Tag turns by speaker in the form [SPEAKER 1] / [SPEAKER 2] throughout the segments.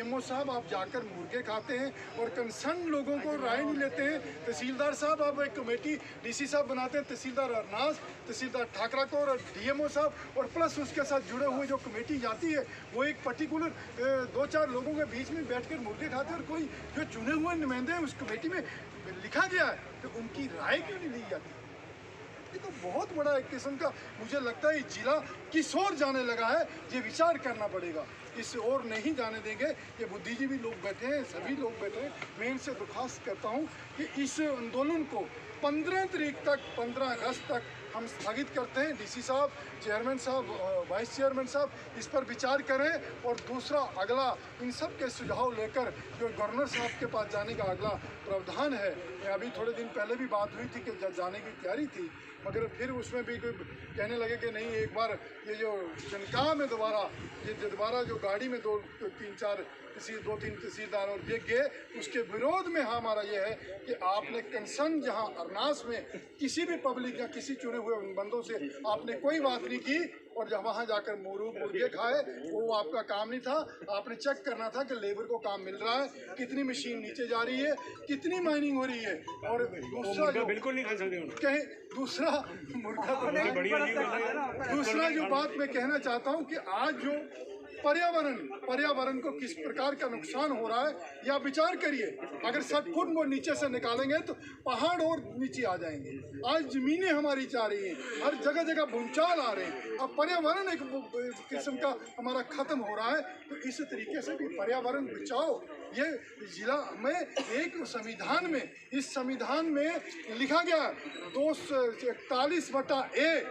[SPEAKER 1] DMO साहब आप जाकर मुर्गे खाते हैं और कंसर्न लोगों को राय नहीं लेते हैं। तहसीलदार साहब आप एक कमेटी डीसी साहब बनाते हैं, तहसीलदार अरनास, तहसीलदार ठाकराकोर और डीएमओ साहब और प्लस उसके साथ जुड़े हुए जो कमेटी जाती है वो एक पर्टिकुलर 2-4 लोगों के बीच में बैठकर मुर्गे खाते हैं और कोई जो चुने हुए नुमाइंदे हैं उस कमेटी में लिखा गया है तो उनकी राय क्यों नहीं ली जाती? ये तो बहुत बड़ा एक किस्म का मुझे लगता है जिला किस ओर जाने लगा है, ये विचार करना पड़ेगा। इस ओर नहीं जाने देंगे। ये बुद्धिजीवी लोग बैठे हैं, सभी लोग बैठे हैं। मैं इनसे दरख्वास्त करता हूँ कि इस आंदोलन को 15 तारीख तक, 15 अगस्त तक हम स्थगित करते हैं। डीसी साहब, चेयरमैन साहब, वाइस चेयरमैन साहब इस पर विचार करें और दूसरा अगला इन सब के सुझाव लेकर जो गवर्नर साहब के पास जाने का अगला प्रावधान है। अभी थोड़े दिन पहले भी बात हुई थी कि जाने की तैयारी थी, मगर फिर उसमें भी कोई कहने लगे कि नहीं एक बार ये जो जनका में दोबारा जो गाड़ी में 2-3 तहसीलदार और ये गए, उसके विरोध में हमारा ये है कि आपने कंसर्न जहां अरनास में किसी भी पब्लिक या किसी चुने हुए बंदों से आपने कोई बात नहीं की और जब वहाँ जाकर मुर्गे खाए वो आपका काम नहीं था। आपने चेक करना था कि लेबर को काम मिल रहा है, कितनी मशीन नीचे जा रही है, कितनी माइनिंग हो रही है। और दूसरा जो बिल्कुल नहीं खा सकते कहीं दूसरा मुर्गा तो दूसरा जो बात मैं कहना चाहता हूँ कि आज जो पर्यावरण को किस प्रकार का नुकसान हो रहा है या विचार करिए। अगर 7 फुट वो नीचे से निकालेंगे तो पहाड़ और नीचे आ जाएंगे। आज जमीनें हमारी जा रही हैं, हर जगह जगह भूचाल आ रहे हैं। अब पर्यावरण एक किस्म का हमारा खत्म हो रहा है। तो इस तरीके से भी पर्यावरण बचाओ। ये जिला में एक संविधान में, इस संविधान में लिखा गया 241(a)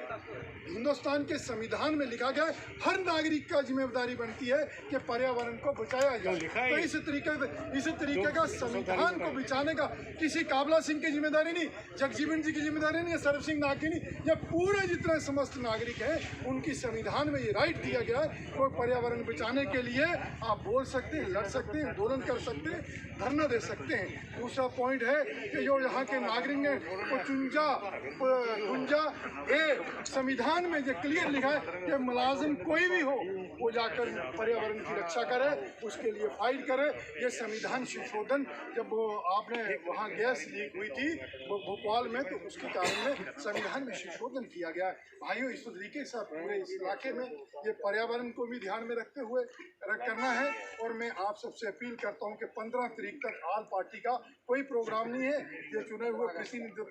[SPEAKER 1] हिंदुस्तान के संविधान में लिखा गया है हर नागरिक का जिम्मेदारी बनती है कि पर्यावरण को बचाया जाए। तो इस तरीके का संविधान को बचाने का किसी काबला सिंह की जिम्मेदारी नहीं, जगजीवन जी की जिम्मेदारी नहीं, सरब सिंह नाग की नहीं, या पूरे जितने समस्त नागरिक हैं उनकी संविधान में ये राइट दिया गया है। वो पर्यावरण बचाने के लिए आप बोल सकते हैं, लड़ सकते हैं, आंदोलन कर सकते हैं, धरना दे सकते हैं। दूसरा पॉइंट है कि जो यहाँ के नागरिक हैं 55(a) संविधान में जो क्लियर लिखा है कि मुलाजिम कोई भी हो वो जाकर पर्यावरण की रक्षा करे, उसके लिए फाइट करे। ये संविधान संशोधन जब आपने वहाँ गैस लीक हुई थी भोपाल में तो उसके कारण में संविधान में संशोधन किया गया है। भाइयों इस तरीके से पूरे इस इलाके में ये पर्यावरण को भी ध्यान में रखते हुए करना है। और मैं आप सबसे अपील करता हूँ कि 15 तारीख तक आल पार्टी का कोई प्रोग्राम नहीं है। ये चुने हुए प्रतिनिधि